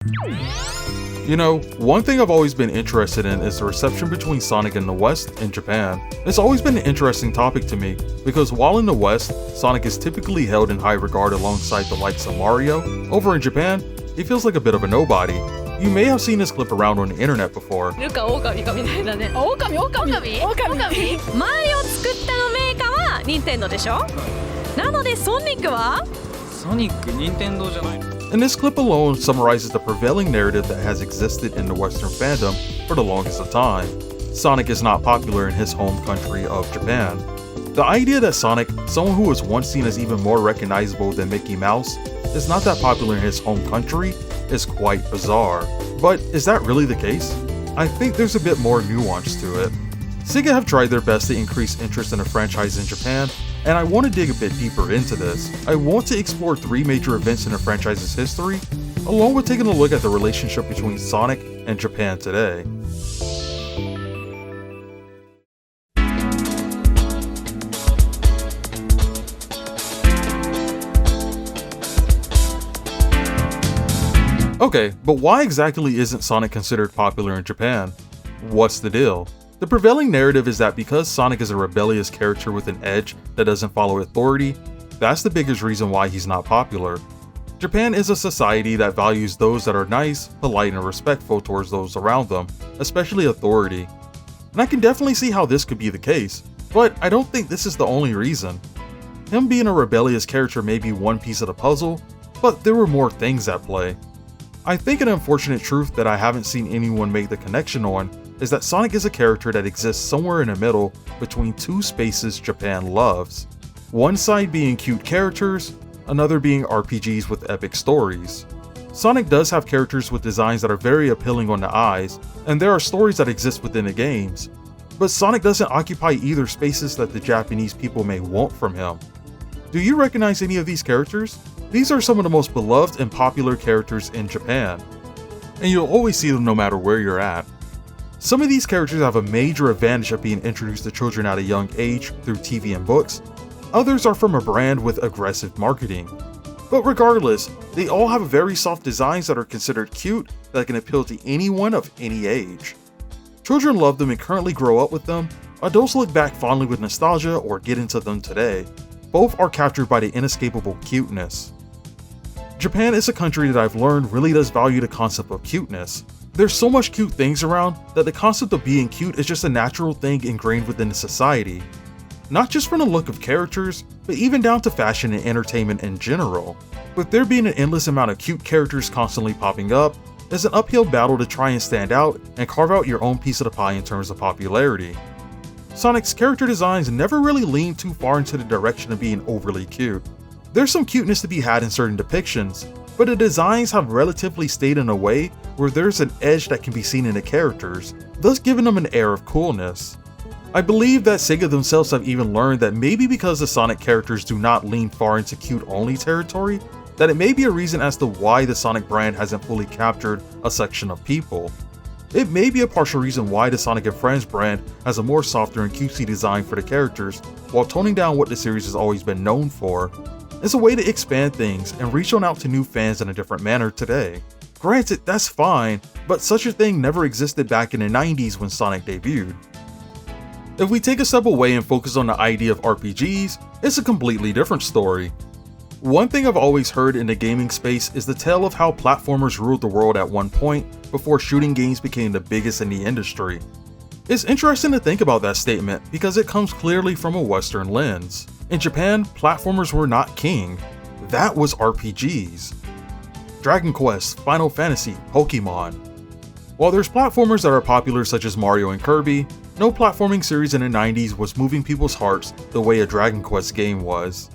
You know, one thing I've always been interested in is the reception between Sonic in the West and Japan. It's always been an interesting topic to me, because while in the West, Sonic is typically held in high regard alongside the likes of Mario, over in Japan, he feels like a bit of a nobody. You may have seen this clip around on the internet before. なんか狼みたいだね。狼マリオ作ったのメーカーは任天堂でしょ。なのでソニックはソニック任天堂じゃないの。 And this clip alone summarizes the prevailing narrative that has existed in the Western fandom for the longest of time. Sonic is not popular in his home country of Japan. The idea that Sonic, someone who was once seen as even more recognizable than Mickey Mouse, is not that popular in his home country is quite bizarre. But is that really the case? I think there's a bit more nuance to it. SEGA have tried their best to increase interest in the franchise in Japan, and I want to dig a bit deeper into this. I want to explore 3 major events in the franchise's history, along with taking a look at the relationship between Sonic and Japan today. Okay, but why exactly isn't Sonic considered popular in Japan? What's the deal? The prevailing narrative is that because Sonic is a rebellious character with an edge that doesn't follow authority, that's the biggest reason why he's not popular. Japan is a society that values those that are nice, polite, and respectful towards those around them, especially authority. And I can definitely see how this could be the case, but I don't think this is the only reason. Him being a rebellious character may be one piece of the puzzle, but there were more things at play. I think an unfortunate truth that I haven't seen anyone make the connection on is that Sonic is a character that exists somewhere in the middle between 2 spaces Japan loves. One side being cute characters, another being RPGs with epic stories. Sonic does have characters with designs that are very appealing on the eyes, and there are stories that exist within the games, but Sonic doesn't occupy either spaces that the Japanese people may want from him. Do you recognize any of these characters? These are some of the most beloved and popular characters in Japan, and you'll always see them no matter where you're at. Some of these characters have a major advantage of being introduced to children at a young age through TV and books. Others are from a brand with aggressive marketing. But regardless, they all have very soft designs that are considered cute that can appeal to anyone of any age. Children love them and currently grow up with them. Adults look back fondly with nostalgia or get into them today. Both are captured by the inescapable cuteness. Japan is a country that I've learned really does value the concept of cuteness. There's so much cute things around that the concept of being cute is just a natural thing ingrained within the society. Not just from the look of characters, but even down to fashion and entertainment in general. With there being an endless amount of cute characters constantly popping up, it's an uphill battle to try and stand out and carve out your own piece of the pie in terms of popularity. Sonic's character designs never really lean too far into the direction of being overly cute. There's some cuteness to be had in certain depictions, but the designs have relatively stayed in a way where there's an edge that can be seen in the characters, thus giving them an air of coolness. I believe that SEGA themselves have even learned that maybe because the Sonic characters do not lean far into cute-only territory, that it may be a reason as to why the Sonic brand hasn't fully captured a section of people. It may be a partial reason why the Sonic and Friends brand has a more softer and cutesy design for the characters, while toning down what the series has always been known for. It's a way to expand things and reach on out to new fans in a different manner today. Granted, that's fine, but such a thing never existed back in the 90s when Sonic debuted. If we take a step away and focus on the idea of RPGs, it's a completely different story. One thing I've always heard in the gaming space is the tale of how platformers ruled the world at one point before shooting games became the biggest in the industry. It's interesting to think about that statement because it comes clearly from a Western lens. In Japan, platformers were not king. That was RPGs. Dragon Quest, Final Fantasy, Pokemon. While there's platformers that are popular such as Mario and Kirby, no platforming series in the 90s was moving people's hearts the way a Dragon Quest game was.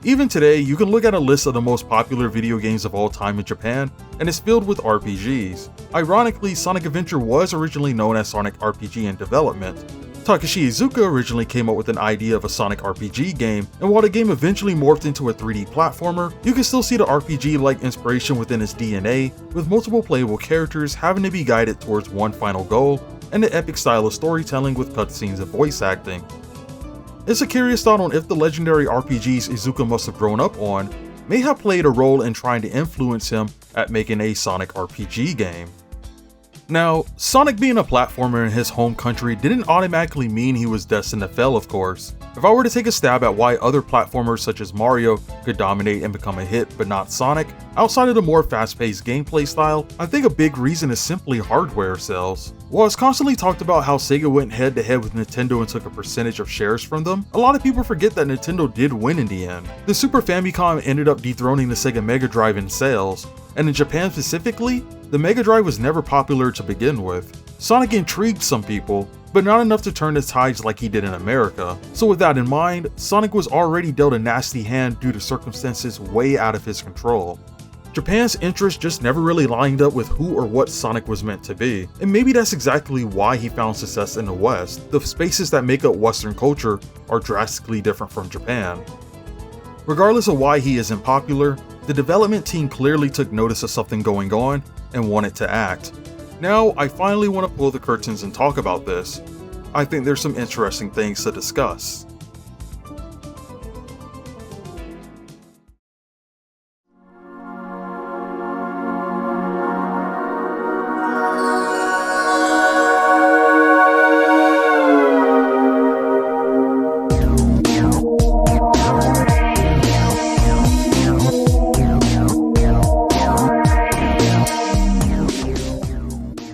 Even today, you can look at a list of the most popular video games of all time in Japan, and it's filled with RPGs. Ironically, Sonic Adventure was originally known as Sonic RPG in development. Takashi Iizuka originally came up with an idea of a Sonic RPG game, and while the game eventually morphed into a 3D platformer, you can still see the RPG-like inspiration within its DNA, with multiple playable characters having to be guided towards one final goal, and the epic style of storytelling with cutscenes and voice acting. It's a curious thought on if the legendary RPGs Iizuka must have grown up on may have played a role in trying to influence him at making a Sonic RPG game. Now, Sonic being a platformer in his home country didn't automatically mean he was destined to fail, of course. If I were to take a stab at why other platformers such as Mario could dominate and become a hit but not Sonic, outside of the more fast-paced gameplay style, I think a big reason is simply hardware sales. While it's constantly talked about how Sega went head-to-head with Nintendo and took a percentage of shares from them, a lot of people forget that Nintendo did win in the end. The Super Famicom ended up dethroning the Sega Mega Drive in sales, and in Japan specifically, the Mega Drive was never popular to begin with. Sonic intrigued some people, but not enough to turn the tides like he did in America. So with that in mind, Sonic was already dealt a nasty hand due to circumstances way out of his control. Japan's interest just never really lined up with who or what Sonic was meant to be, and maybe that's exactly why he found success in the West. The spaces that make up Western culture are drastically different from Japan. Regardless of why he isn't popular, the development team clearly took notice of something going on and wanted to act. Now, I finally want to pull the curtains and talk about this. I think there's some interesting things to discuss.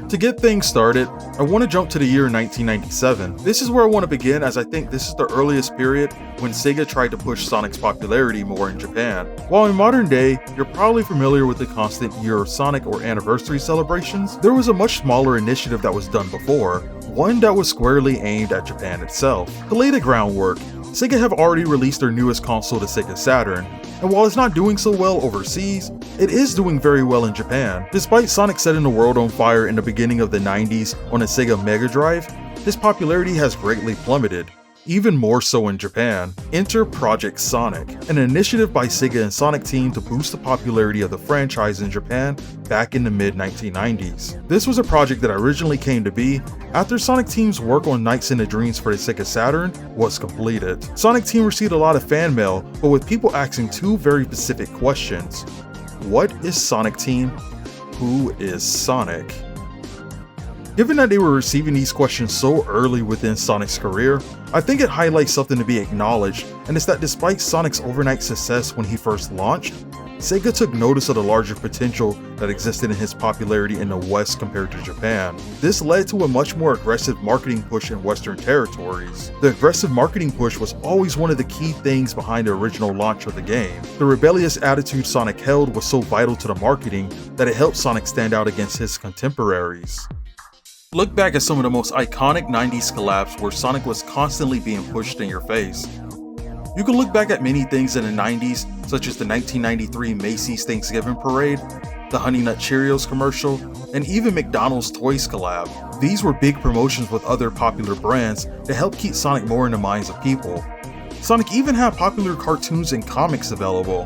To get things started, I want to jump to the year 1997. This is where I want to begin, as I think this is the earliest period when Sega tried to push Sonic's popularity more in Japan. While in modern day, you're probably familiar with the constant Year of Sonic or anniversary celebrations, there was a much smaller initiative that was done before, one that was squarely aimed at Japan itself. To lay the groundwork, Sega have already released their newest console, the Sega Saturn, and while it's not doing so well overseas, it is doing very well in Japan. Despite Sonic setting the world on fire in the beginning of the 90s on a Sega Mega Drive, his popularity has greatly plummeted, even more so in Japan. Enter Project Sonic, an initiative by SEGA and SonicTeam to boost the popularity of the franchise in Japan back in the mid-1990s. This was a project that originally came to be after SonicTeam's work on Nights into Dreams for the Sega Saturn was completed. SonicTeam received a lot of fan mail, but with people asking two very specific questions. What is SonicTeam? Who is Sonic? Given that they were receiving these questions so early within Sonic's career, I think it highlights something to be acknowledged, and it's that despite Sonic's overnight success when he first launched, Sega took notice of the larger potential that existed in his popularity in the West compared to Japan. This led to a much more aggressive marketing push in Western territories. The aggressive marketing push was always one of the key things behind the original launch of the game. The rebellious attitude Sonic held was so vital to the marketing that it helped Sonic stand out against his contemporaries. Look back at some of the most iconic 90s collabs where Sonic was constantly being pushed in your face. You can look back at many things in the 90s, such as the 1993 Macy's Thanksgiving Parade, the Honey Nut Cheerios commercial, and even McDonald's Toys collab. These were big promotions with other popular brands that helped keep Sonic more in the minds of people. Sonic even had popular cartoons and comics available.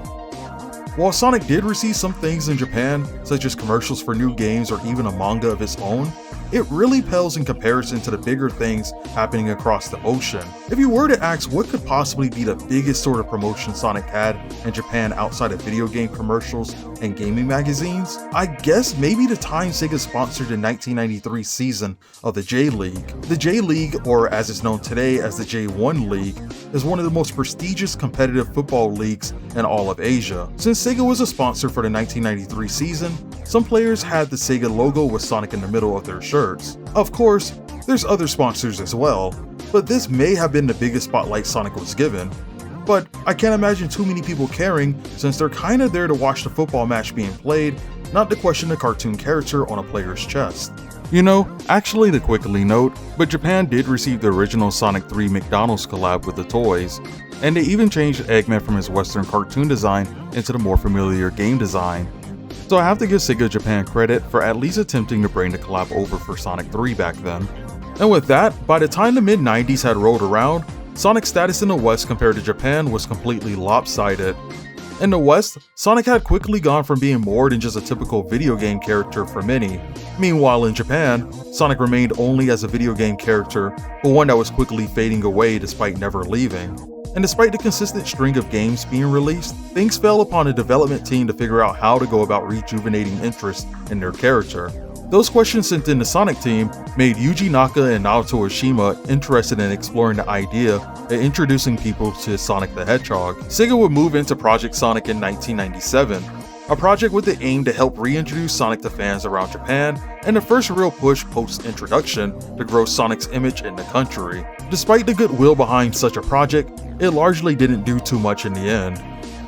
While Sonic did receive some things in Japan, such as commercials for new games or even a manga of its own, it really pales in comparison to the bigger things happening across the ocean. If you were to ask what could possibly be the biggest sort of promotion Sonic had in Japan outside of video game commercials and gaming magazines, I guess maybe the time Sega sponsored the 1993 season of the J-League. The J-League, or as it's known today as the J1 League, is one of the most prestigious competitive football leagues in all of Asia. Since Sega was a sponsor for the 1993 season, some players had the Sega logo with Sonic in the middle of their shirts. Of course, there's other sponsors as well, but this may have been the biggest spotlight Sonic was given. But I can't imagine too many people caring, since they're kinda there to watch the football match being played, not to question the cartoon character on a player's chest. You know, actually to quickly note, but Japan did receive the original Sonic 3 McDonald's collab with the toys, and they even changed Eggman from his Western cartoon design into the more familiar game design. So I have to give Sega Japan credit for at least attempting to bring the collab over for Sonic 3 back then. And with that, by the time the mid-90s had rolled around, Sonic's status in the West compared to Japan was completely lopsided. In the West, Sonic had quickly gone from being more than just a typical video game character for many. Meanwhile in Japan, Sonic remained only as a video game character, but one that was quickly fading away despite never leaving. And despite the consistent string of games being released, things fell upon a development team to figure out how to go about rejuvenating interest in their character. Those questions sent in to SonicTeam made Yuji Naka and Naoto Oshima interested in exploring the idea of introducing people to Sonic the Hedgehog. Sega would move into Project Sonic in 1997, a project with the aim to help reintroduce Sonic to fans around Japan, and the first real push post-introduction to grow Sonic's image in the country. Despite the goodwill behind such a project, it largely didn't do too much in the end.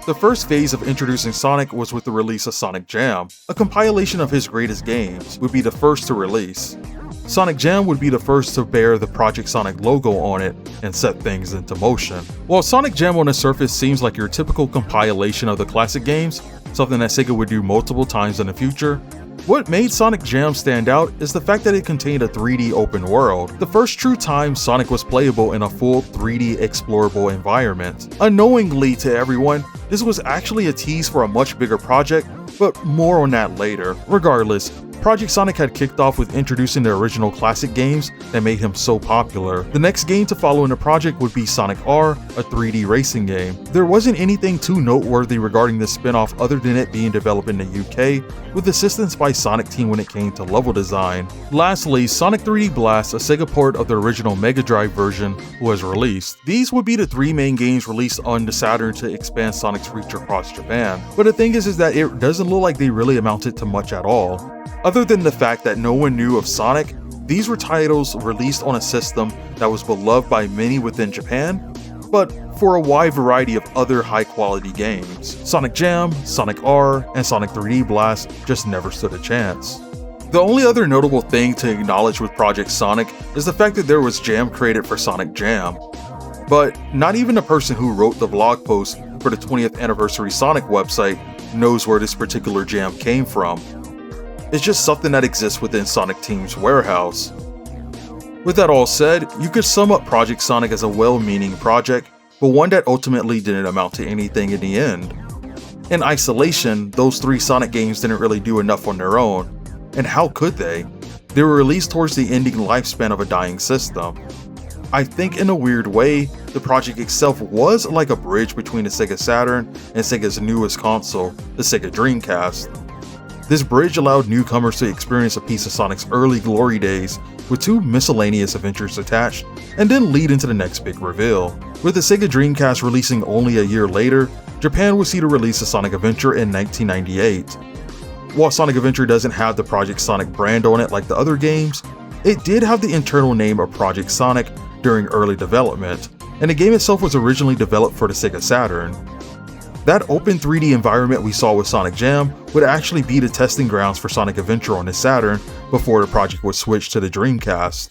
The first phase of introducing Sonic was with the release of Sonic Jam. A compilation of his greatest games would be the first to release. Sonic Jam would be the first to bear the Project Sonic logo on it and set things into motion. While Sonic Jam on the surface seems like your typical compilation of the classic games, something that Sega would do multiple times in the future, what made Sonic Jam stand out is the fact that it contained a 3D open world, the first true time Sonic was playable in a full 3D explorable environment. Unknowingly to everyone, this was actually a tease for a much bigger project, but more on that later. Regardless, Project Sonic had kicked off with introducing the original classic games that made him so popular. The next game to follow in the project would be Sonic R, a 3D racing game. There wasn't anything too noteworthy regarding this spin-off other than it being developed in the UK, with assistance by SonicTeam when it came to level design. Lastly, Sonic 3D Blast, a Sega port of the original Mega Drive version, was released. These would be the three main games released on the Saturn to expand Sonic's reach across Japan. But the thing is that it doesn't look like they really amounted to much at all. Other than the fact that no one knew of Sonic, these were titles released on a system that was beloved by many within Japan, but for a wide variety of other high-quality games. Sonic Jam, Sonic R, and Sonic 3D Blast just never stood a chance. The only other notable thing to acknowledge with Project Sonic is the fact that there was jam created for Sonic Jam. But not even the person who wrote the blog post for the 20th anniversary Sonic website knows where this particular jam came from. It's just something that exists within SonicTeam's warehouse. With that all said, you could sum up Project Sonic as a well-meaning project, but one that ultimately didn't amount to anything in the end. In isolation, those three Sonic games didn't really do enough on their own, and how could they? They were released towards the ending lifespan of a dying system. I think in a weird way, the project itself was like a bridge between the Sega Saturn and Sega's newest console, the Sega Dreamcast. This bridge allowed newcomers to experience a piece of Sonic's early glory days with two miscellaneous adventures attached, and then lead into the next big reveal. With the Sega Dreamcast releasing only a year later, Japan would see the release of Sonic Adventure in 1998. While Sonic Adventure doesn't have the Project Sonic brand on it like the other games, it did have the internal name of Project Sonic during early development, and the game itself was originally developed for the Sega Saturn. That open 3D environment we saw with Sonic Jam would actually be the testing grounds for Sonic Adventure on the Saturn before the project would switch to the Dreamcast.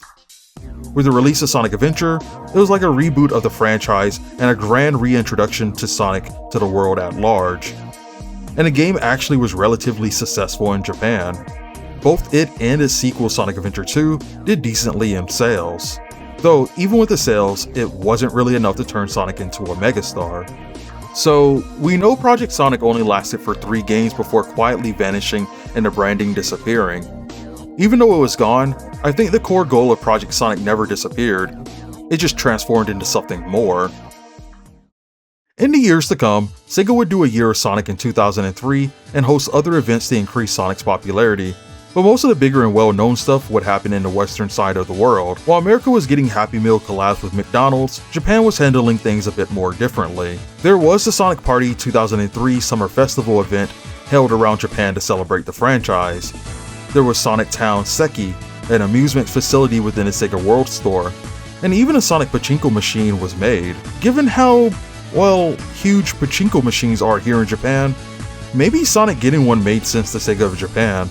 With the release of Sonic Adventure, it was like a reboot of the franchise and a grand reintroduction to Sonic to the world at large. And the game actually was relatively successful in Japan. Both it and its sequel Sonic Adventure 2 did decently in sales. Though even with the sales, it wasn't really enough to turn Sonic into a megastar. So, we know Project Sonic only lasted for 3 games before quietly vanishing and the branding disappearing. Even though it was gone, I think the core goal of Project Sonic never disappeared, it just transformed into something more. In the years to come, Sega would do a year of Sonic in 2003 and host other events to increase Sonic's popularity. But most of the bigger and well-known stuff would happen in the western side of the world. While America was getting Happy Meal collabs with McDonald's, Japan was handling things a bit more differently. There was the Sonic Party 2003 Summer Festival event held around Japan to celebrate the franchise. There was Sonic Town Seki, an amusement facility within the Sega World Store, and even a Sonic Pachinko machine was made. Given how, well, huge pachinko machines are here in Japan, maybe Sonic getting one made sense to Sega of Japan.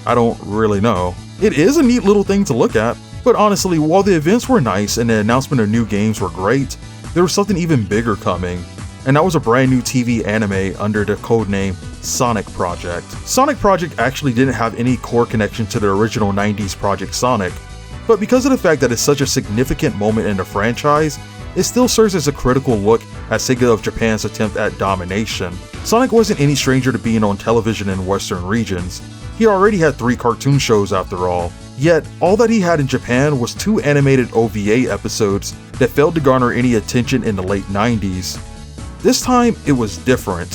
I don't really know. It is a neat little thing to look at, but honestly, while the events were nice and the announcement of new games were great, there was something even bigger coming, and that was a brand new TV anime under the codename Sonic Project. Sonic Project actually didn't have any core connection to the original 90s Project Sonic, but because of the fact that it's such a significant moment in the franchise, it still serves as a critical look at Sega of Japan's attempt at domination. Sonic wasn't any stranger to being on television in Western regions. He already had 3 cartoon shows after all. Yet, all that he had in Japan was 2 animated OVA episodes that failed to garner any attention in the late 90s. This time, it was different.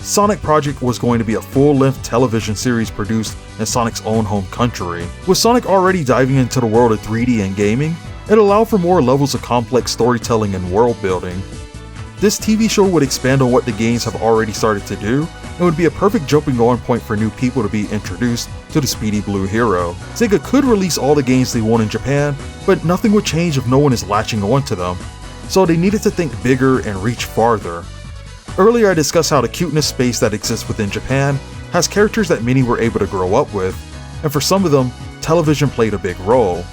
Sonic Project was going to be a full-length television series produced in Sonic's own home country. With Sonic already diving into the world of 3D and gaming, it allowed for more levels of complex storytelling and world building. This TV show would expand on what the games have already started to do, and would be a perfect jumping on point for new people to be introduced to the speedy blue hero. Sega could release all the games they want in Japan, but nothing would change if no one is latching on to them, so they needed to think bigger and reach farther. Earlier I discussed how the cuteness space that exists within Japan has characters that many were able to grow up with, and for some of them, television played a big role.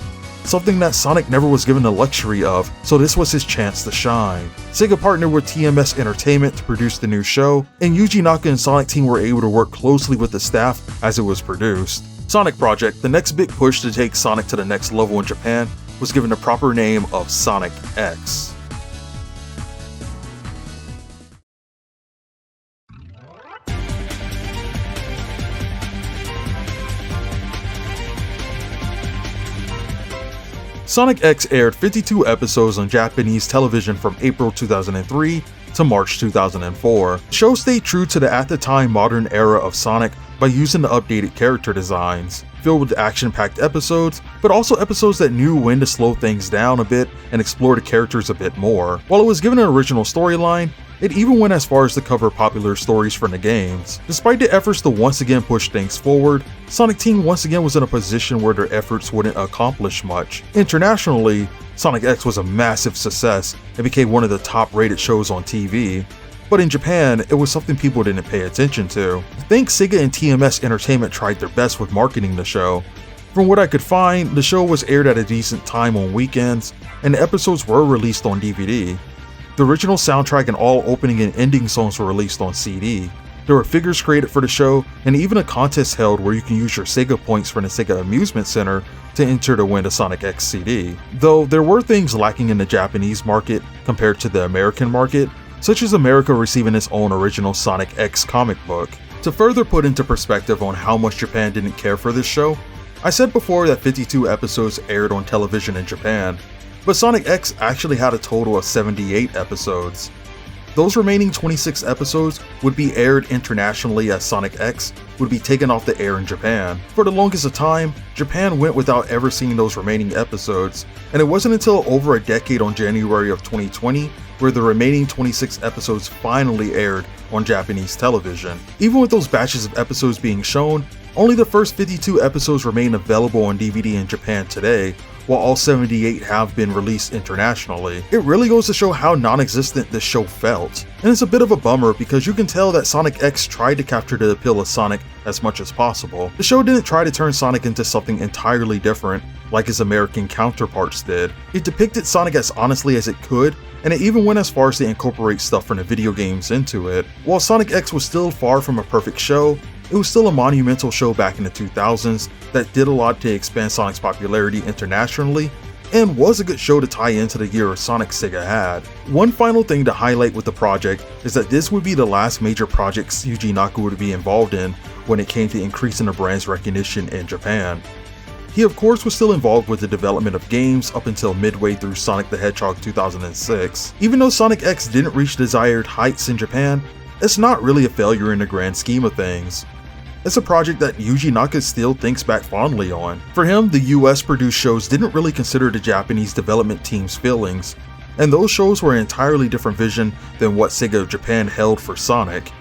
Something that Sonic never was given the luxury of, so this was his chance to shine. Sega partnered with TMS Entertainment to produce the new show, and Yuji Naka and SonicTeam were able to work closely with the staff as it was produced. Sonic Project, the next big push to take Sonic to the next level in Japan, was given the proper name of Sonic X. Sonic X aired 52 episodes on Japanese television from April 2003 to March 2004. The show stayed true to the at the time modern era of Sonic by using the updated character designs, filled with action-packed episodes, but also episodes that knew when to slow things down a bit and explore the characters a bit more. While it was given an original storyline, it even went as far as to cover popular stories from the games. Despite the efforts to once again push things forward, SonicTeam once again was in a position where their efforts wouldn't accomplish much. Internationally, Sonic X was a massive success and became one of the top rated shows on TV. But in Japan, it was something people didn't pay attention to. I think Sega and TMS Entertainment tried their best with marketing the show. From what I could find, the show was aired at a decent time on weekends, and the episodes were released on DVD. The original soundtrack and all opening and ending songs were released on CD. There were figures created for the show, and even a contest held where you can use your Sega points from the Sega Amusement Center to enter to win a Sonic X CD. Though there were things lacking in the Japanese market compared to the American market, such as America receiving its own original Sonic X comic book. To further put into perspective on how much Japan didn't care for this show, I said before that 52 episodes aired on television in Japan, but Sonic X actually had a total of 78 episodes. Those remaining 26 episodes would be aired internationally as Sonic X would be taken off the air in Japan. For the longest of time, Japan went without ever seeing those remaining episodes, and it wasn't until over a decade on January of 2020 where the remaining 26 episodes finally aired on Japanese television. Even with those batches of episodes being shown, only the first 52 episodes remain available on DVD in Japan today, while all 78 have been released internationally. It really goes to show how non-existent this show felt. And it's a bit of a bummer because you can tell that Sonic X tried to capture the appeal of Sonic as much as possible. The show didn't try to turn Sonic into something entirely different like his American counterparts did. It depicted Sonic as honestly as it could, and it even went as far as to incorporate stuff from the video games into it. While Sonic X was still far from a perfect show, it was still a monumental show back in the 2000s that did a lot to expand Sonic's popularity internationally, and was a good show to tie into the year of Sonic Sega had. One final thing to highlight with the project is that this would be the last major project Yuji Naka would be involved in when it came to increasing the brand's recognition in Japan. He of course was still involved with the development of games up until midway through Sonic the Hedgehog 2006. Even though Sonic X didn't reach desired heights in Japan, it's not really a failure in the grand scheme of things. It's a project that Yuji Naka still thinks back fondly on. For him, the US produced shows didn't really consider the Japanese development team's feelings, and those shows were an entirely different vision than what Sega of Japan held for Sonic.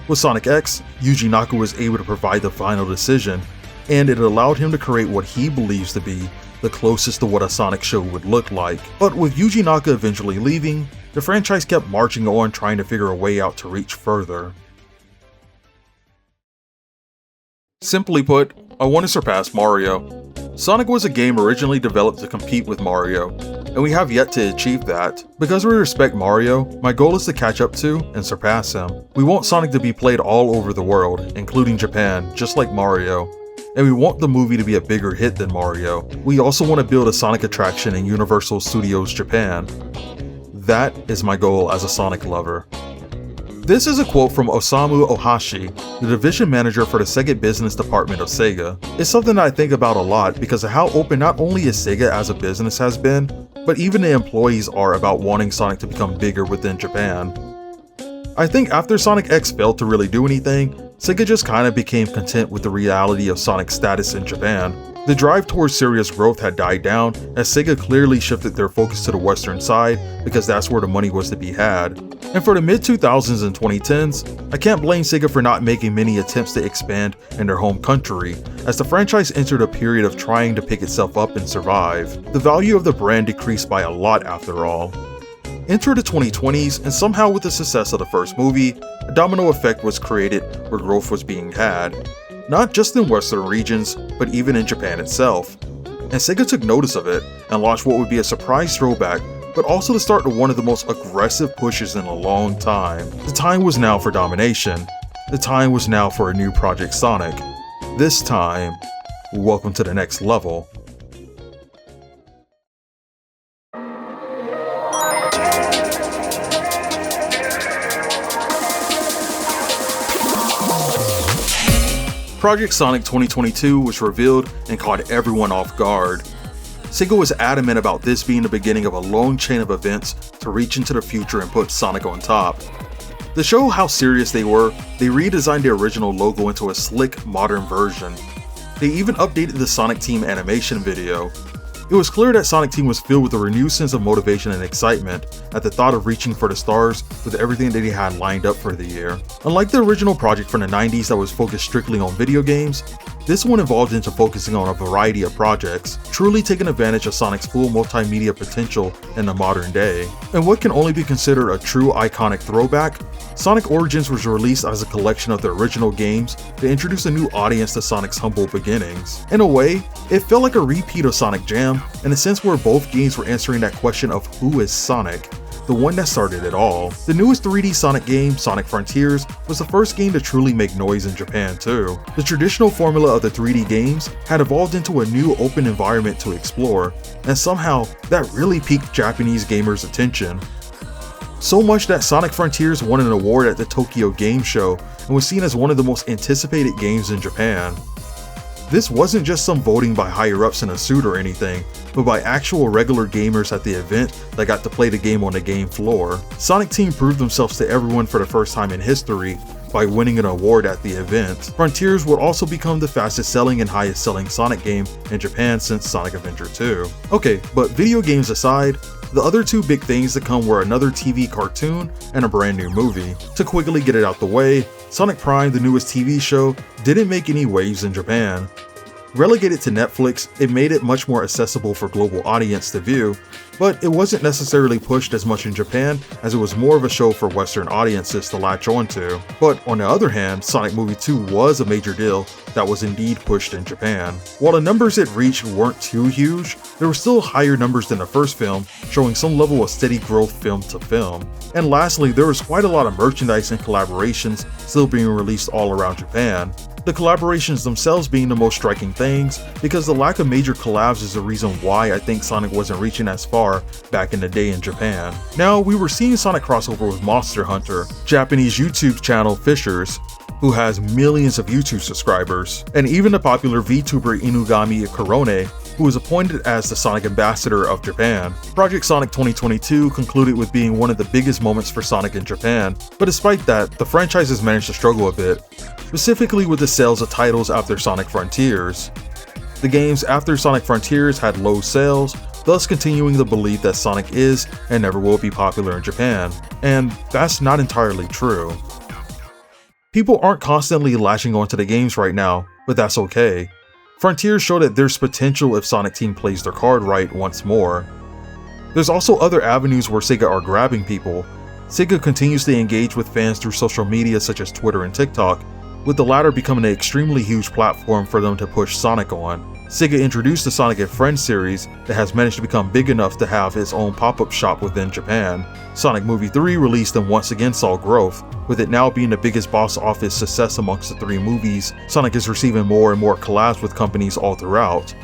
With Sonic X, Yuji Naka was able to provide the final decision, and it allowed him to create what he believes to be the closest to what a Sonic show would look like. But with Yuji Naka eventually leaving, the franchise kept marching on trying to figure a way out to reach further. Simply put, I want to surpass Mario. Sonic was a game originally developed to compete with Mario, and we have yet to achieve that. Because we respect Mario, my goal is to catch up to and surpass him. We want Sonic to be played all over the world, including Japan, just like Mario. And we want the movie to be a bigger hit than Mario. We also want to build a Sonic attraction in Universal Studios Japan. That is my goal as a Sonic lover. This is a quote from Osamu Ohashi, the division manager for the Sega business department of Sega. It's something that I think about a lot because of how open not only is Sega as a business has been, but even the employees are about wanting Sonic to become bigger within Japan. I think after Sonic X failed to really do anything, Sega just kinda became content with the reality of Sonic's status in Japan. The drive towards serious growth had died down, as Sega clearly shifted their focus to the western side because that's where the money was to be had. And for the mid-2000s and 2010s, I can't blame Sega for not making many attempts to expand in their home country, as the franchise entered a period of trying to pick itself up and survive. The value of the brand decreased by a lot after all. Enter the 2020s, and somehow with the success of the first movie, a domino effect was created where growth was being had. Not just in Western regions, but even in Japan itself. And Sega took notice of it, and launched what would be a surprise throwback, but also the start of one of the most aggressive pushes in a long time. The time was now for domination. The time was now for a new Project Sonic. This time, welcome to the next level. Project Sonic 2022 was revealed and caught everyone off guard. Sega was adamant about this being the beginning of a long chain of events to reach into the future and put Sonic on top. To show how serious they were, they redesigned the original logo into a slick, modern version. They even updated the SonicTeam animation video. It was clear that SonicTeam was filled with a renewed sense of motivation and excitement at the thought of reaching for the stars with everything that they had lined up for the year. Unlike the original project from the 90s that was focused strictly on video games, this one evolved into focusing on a variety of projects, truly taking advantage of Sonic's full multimedia potential in the modern day. And what can only be considered a true iconic throwback, Sonic Origins was released as a collection of the original games to introduce a new audience to Sonic's humble beginnings. In a way, it felt like a repeat of Sonic Jam, in a sense where both games were answering that question of who is Sonic, the one that started it all. The newest 3D Sonic game, Sonic Frontiers, was the first game to truly make noise in Japan too. The traditional formula of the 3D games had evolved into a new open environment to explore, and somehow that really piqued Japanese gamers' attention. So much that Sonic Frontiers won an award at the Tokyo Game Show and was seen as one of the most anticipated games in Japan. This wasn't just some voting by higher-ups in a suit or anything, but by actual regular gamers at the event that got to play the game on the game floor. SonicTeam proved themselves to everyone for the first time in history by winning an award at the event. Frontiers would also become the fastest selling and highest selling Sonic game in Japan since Sonic Adventure 2. Okay, but video games aside, the other two big things to come were another TV cartoon and a brand new movie. To quickly get it out the way, Sonic Prime, the newest TV show, didn't make any waves in Japan. Relegated to Netflix, it made it much more accessible for global audience to view, but it wasn't necessarily pushed as much in Japan as it was more of a show for Western audiences to latch onto. But on the other hand, Sonic Movie 2 was a major deal that was indeed pushed in Japan. While the numbers it reached weren't too huge, there were still higher numbers than the first film, showing some level of steady growth film to film. And lastly, there was quite a lot of merchandise and collaborations still being released all around Japan. The collaborations themselves being the most striking things, because the lack of major collabs is the reason why I think Sonic wasn't reaching as far back in the day in Japan. Now, we were seeing Sonic crossover with Monster Hunter, Japanese YouTube channel Fishers, who has millions of YouTube subscribers, and even the popular VTuber Inugami Korone, who was appointed as the Sonic Ambassador of Japan. Project Sonic 2022 concluded with being one of the biggest moments for Sonic in Japan, but despite that, the franchise has managed to struggle a bit, specifically with the sales of titles after Sonic Frontiers. The games after Sonic Frontiers had low sales, thus continuing the belief that Sonic is and never will be popular in Japan, and that's not entirely true. People aren't constantly latching onto the games right now, but that's okay. Frontiers show that there's potential if SonicTeam plays their card right once more. There's also other avenues where Sega are grabbing people. Sega continues to engage with fans through social media such as Twitter and TikTok, with the latter becoming an extremely huge platform for them to push Sonic on. Sega introduced the Sonic and Friends series that has managed to become big enough to have its own pop-up shop within Japan. Sonic Movie 3 released and once again saw growth, with it now being the biggest box office success amongst the three movies. Sonic is receiving more and more collabs with companies all throughout.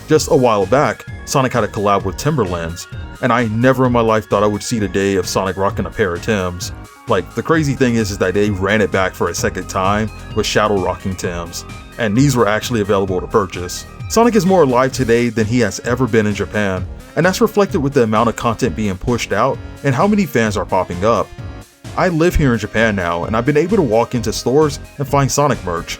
Just a while back, Sonic had a collab with Timberlands, and I never in my life thought I would see the day of Sonic rocking a pair of Tims. Like, the crazy thing is that they ran it back for a second time with Shadow rocking Tims, and these were actually available to purchase. Sonic is more alive today than he has ever been in Japan, and that's reflected with the amount of content being pushed out and how many fans are popping up. I live here in Japan now, and I've been able to walk into stores and find Sonic merch.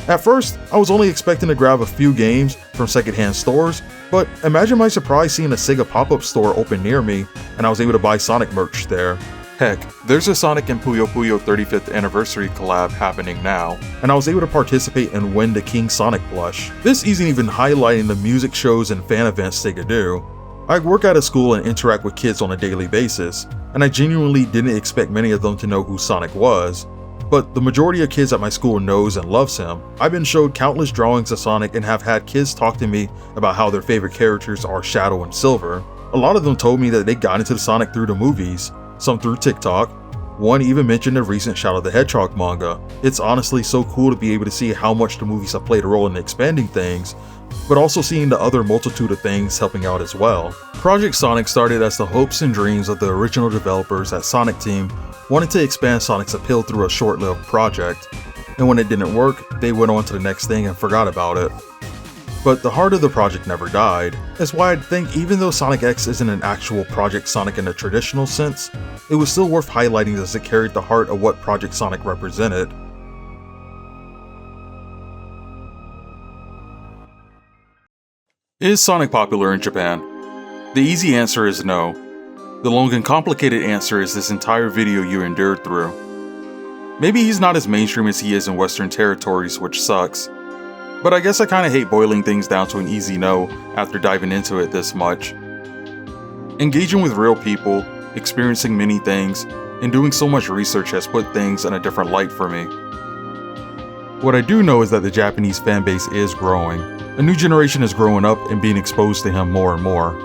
At first, I was only expecting to grab a few games from secondhand stores, but imagine my surprise seeing a SEGA pop-up store open near me, and I was able to buy Sonic merch there. Heck, there's a Sonic and Puyo Puyo 35th anniversary collab happening now, and I was able to participate and win the King Sonic plush. This isn't even highlighting the music shows and fan events SEGA do. I work at a school and interact with kids on a daily basis, and I genuinely didn't expect many of them to know who Sonic was. But the majority of kids at my school knows and loves him. I've been showed countless drawings of Sonic and have had kids talk to me about how their favorite characters are Shadow and Silver. A lot of them told me that they got into Sonic through the movies, some through TikTok. One even mentioned the recent Shadow the Hedgehog manga. It's honestly so cool to be able to see how much the movies have played a role in expanding things, but also seeing the other multitude of things helping out as well. Project Sonic started as the hopes and dreams of the original developers at SonicTeam wanted to expand Sonic's appeal through a short-lived project, and when it didn't work, they went on to the next thing and forgot about it. But the heart of the project never died. That's why I think even though Sonic X isn't an actual Project Sonic in the traditional sense, it was still worth highlighting as it carried the heart of what Project Sonic represented. Is Sonic popular in Japan? The easy answer is no. The long and complicated answer is this entire video you endured through. Maybe he's not as mainstream as he is in Western territories, which sucks. But I guess I kinda hate boiling things down to an easy no after diving into it this much. Engaging with real people, experiencing many things, and doing so much research has put things in a different light for me. What I do know is that the Japanese fanbase is growing. A new generation is growing up and being exposed to him more and more.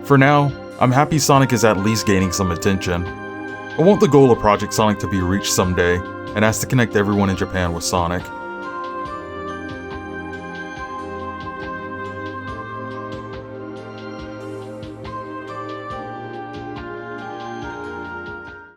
For now, I'm happy Sonic is at least gaining some attention. I want the goal of Project Sonic to be reached someday, and that's to connect everyone in Japan with Sonic.